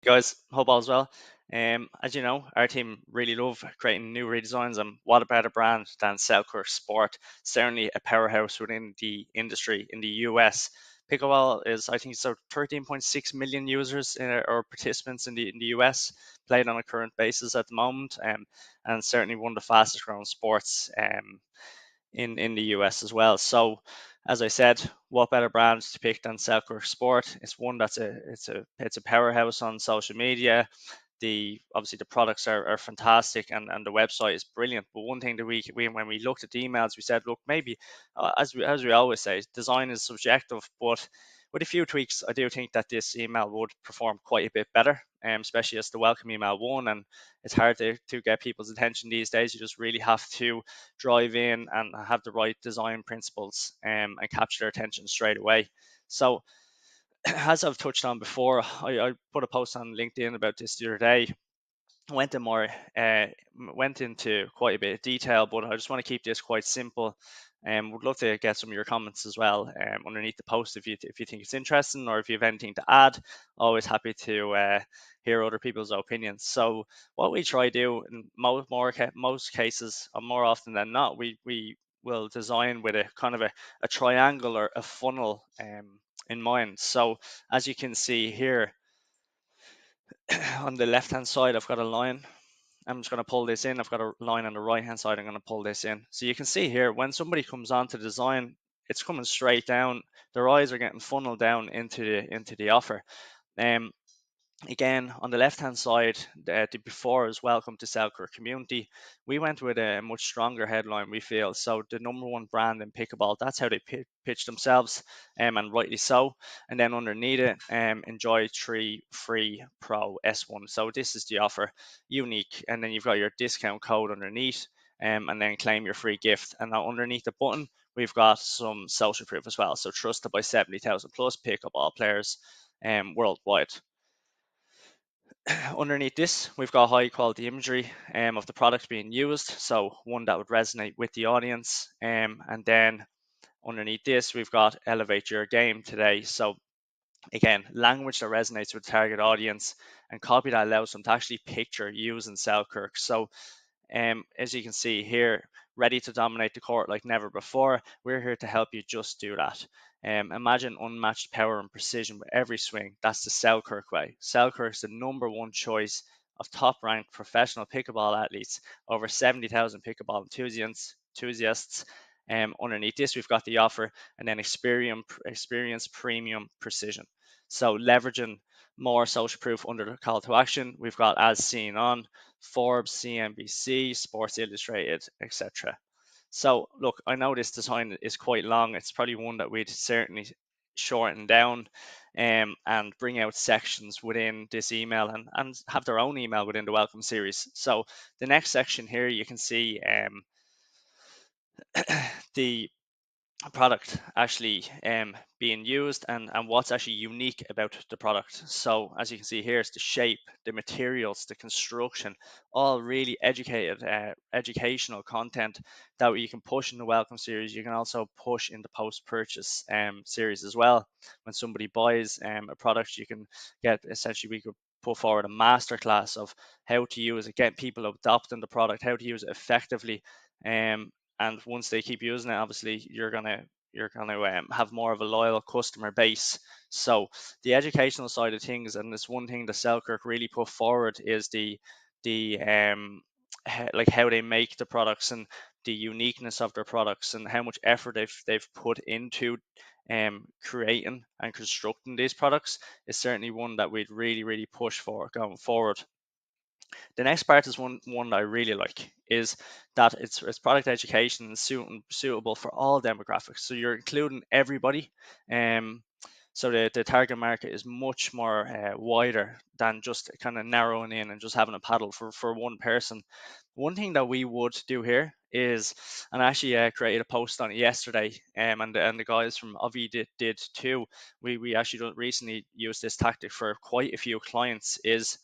Guys, hope all's well. As you know, our team really love creating new redesigns, and what a better brand than Selkirk Sport? Certainly a powerhouse within the industry in the US. Pickleball is, I think, so 13.6 million users or participants in the US played on a current basis at the moment, and certainly one of the fastest growing sports in the US as well. So, as I said, what better brand to pick than Selkirk Sport? It's one that's a powerhouse on social media. The obviously the products are fantastic, and the website is brilliant. But one thing that we when we looked at the emails, we said, look, maybe as we always say, design is subjective, but with a few tweaks, I do think that this email would perform quite a bit better, especially as the welcome email one. And it's hard to get people's attention these days. You just really have to drive in and have the right design principles, and capture their attention straight away. So, as I've touched on before, I put a post on LinkedIn about this the other day. Went in more, went into quite a bit of detail, but I just want to keep this quite simple. Would love to get some of your comments as well, underneath the post if you think it's interesting, or if you have anything to add. Always happy to hear other people's opinions. So what we try to do in most cases, or more often than not, we will design with a kind of a triangle or a funnel in mind. So as you can see here, on the left hand side, I've got a line. I'm just going to pull this in. I've got a line on the right hand side. I'm going to pull this in. So you can see here, when somebody comes on to design, it's coming straight down. Their eyes are getting funneled down into the offer. Um, Again, on the left-hand side, the before is welcome to Selkirk community. We went with a much stronger headline, we feel. So the number one brand in pickleball, that's how they pitch themselves, and rightly so. And then underneath it, enjoy 3 free Pro S1. So this is the offer, unique. And then you've got your discount code underneath, and then claim your free gift. And now underneath the button, we've got some social proof as well. So trusted by 70,000 plus pickleball players worldwide. Underneath this, we've got high quality imagery of the products being used, so one that would resonate with the audience. And then underneath this, we've got elevate your game today. So again, language that resonates with the target audience, and copy that allows them to actually picture using Selkirk. So as you can see here, ready to dominate the court like never before. We're here to help you just do that. Imagine unmatched power and precision with every swing. That's the Selkirk way. Selkirk is the number one choice of top-ranked professional pickleball athletes, over 70,000 pickleball enthusiasts. Underneath this, we've got the offer, and then experience premium precision. So leveraging more social proof under the call to action, we've got as seen on Forbes, CNBC, Sports Illustrated, etc. So look, I know this design is quite long. It's probably one that we'd certainly shorten down, and bring out sections within this email, and have their own email within the welcome series. So the next section here, you can see the product actually being used, and what's actually unique about the product. So as you can see here, it's the shape, the materials, the construction, all really educational content that you can push in the welcome series. You can also push in the post-purchase series as well. When somebody buys a product, you can get, essentially, we could put forward a masterclass of how to use it, get people adopting the product, how to use it effectively. And once they keep using it, obviously you're gonna have more of a loyal customer base. So the educational side of things, and this one thing that Selkirk really put forward, is the like how they make the products, and the uniqueness of their products, and how much effort they've put into creating and constructing these products, is certainly one that we'd really push for going forward. The next part is one that I really like, is that it's product education and suitable for all demographics. So you're including everybody. So the target market is much more wider than just kind of narrowing in and just having a paddle for one person. One thing that we would do here is, and I actually created a post on it yesterday, and the guys from Avi did too. We actually recently used this tactic for quite a few clients. Is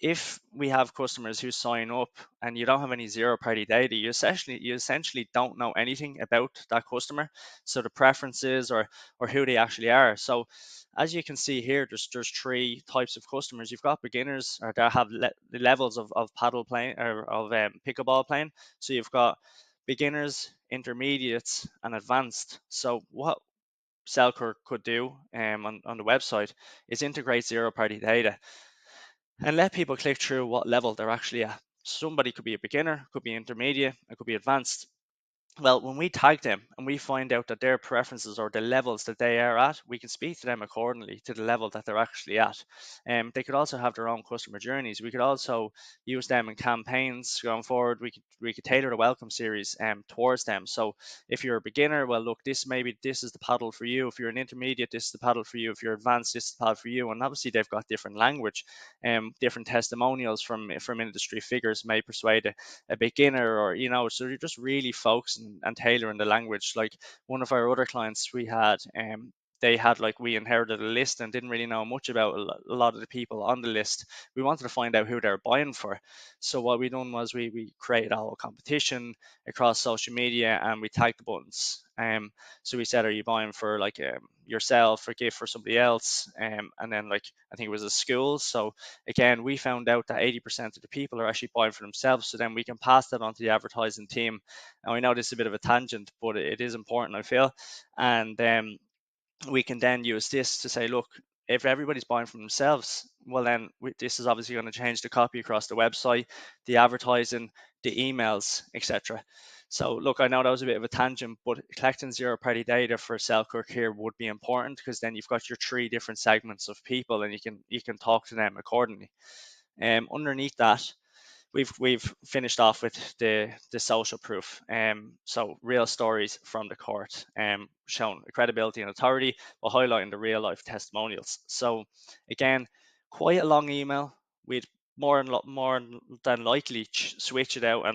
if we have customers who sign up and you don't have any zero party data, you essentially don't know anything about that customer, so the preferences or who they actually are. So as you can see here, there's three types of customers. You've got beginners, or that have the levels of paddle playing, or of pickleball playing. So you've got beginners, intermediates, and advanced. So what Selkirk could do on the website is integrate zero party data and let people click through what level they're actually at. Somebody could be a beginner, could be intermediate, it could be advanced. Well, when we tag them and we find out that their preferences or the levels that they are at, we can speak to them accordingly to the level that they're actually at. They could also have their own customer journeys. We could also use them in campaigns going forward. We could tailor the welcome series towards them. So if you're a beginner, well, look, this is the paddle for you. If you're an intermediate, this is the paddle for you. If you're advanced, this is the paddle for you. And obviously, they've got different language, different testimonials from industry figures may persuade a beginner, or so you're just really focusing and tailoring the language. Like one of our other clients we had, they had, like, we inherited a list and didn't really know much about a lot of the people on the list. We wanted to find out who they're buying for, so what we done was we created a whole competition across social media and we tagged the buttons. So we said, are you buying for, like, yourself, or gift for somebody else, and then, like, I think it was a school. So again, we found out that 80% of the people are actually buying for themselves, so then we can pass that on to the advertising team. And I know this is a bit of a tangent, but it is important, I feel. And we can then use this to say, look, if everybody's buying from themselves, well, then this is obviously going to change the copy across the website, the advertising, the emails, etc. So look, I know that was a bit of a tangent, but collecting zero party data for Selkirk here would be important, because then you've got your three different segments of people and you can talk to them accordingly. Underneath that, we've finished off with the social proof. So real stories from the court, showing credibility and authority while highlighting the real life testimonials. So again, quite a long email. We'd more than likely switch it out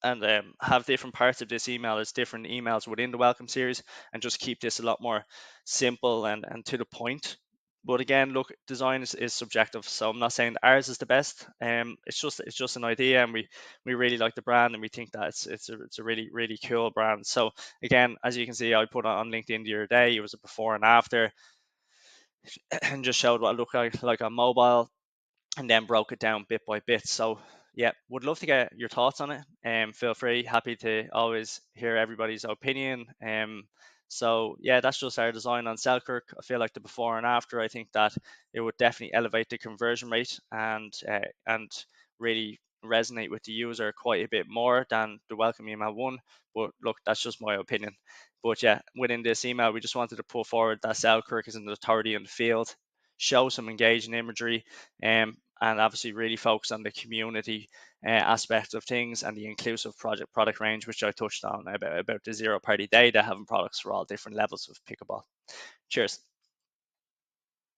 and have different parts of this email as different emails within the welcome series, and just keep this a lot more simple and to the point. But again, look, design is subjective, so I'm not saying ours is the best. It's just an idea, and we really like the brand, and we think that it's a really really cool brand. So again, as you can see, I put on LinkedIn the other day. It was a before and after, and just showed what it looked like on mobile, and then broke it down bit by bit. So yeah, would love to get your thoughts on it. Feel free, happy to always hear everybody's opinion. So yeah, that's just our design on Selkirk. I feel like the before and after, I think that it would definitely elevate the conversion rate and really resonate with the user quite a bit more than the welcome email one. But look, that's just my opinion. But yeah, within this email, we just wanted to put forward that Selkirk is an authority in the field, show some engaging imagery, and obviously really focus on the community aspect of things and the inclusive product range, which I touched on about the zero party data, having products for all different levels of pickleball. Cheers.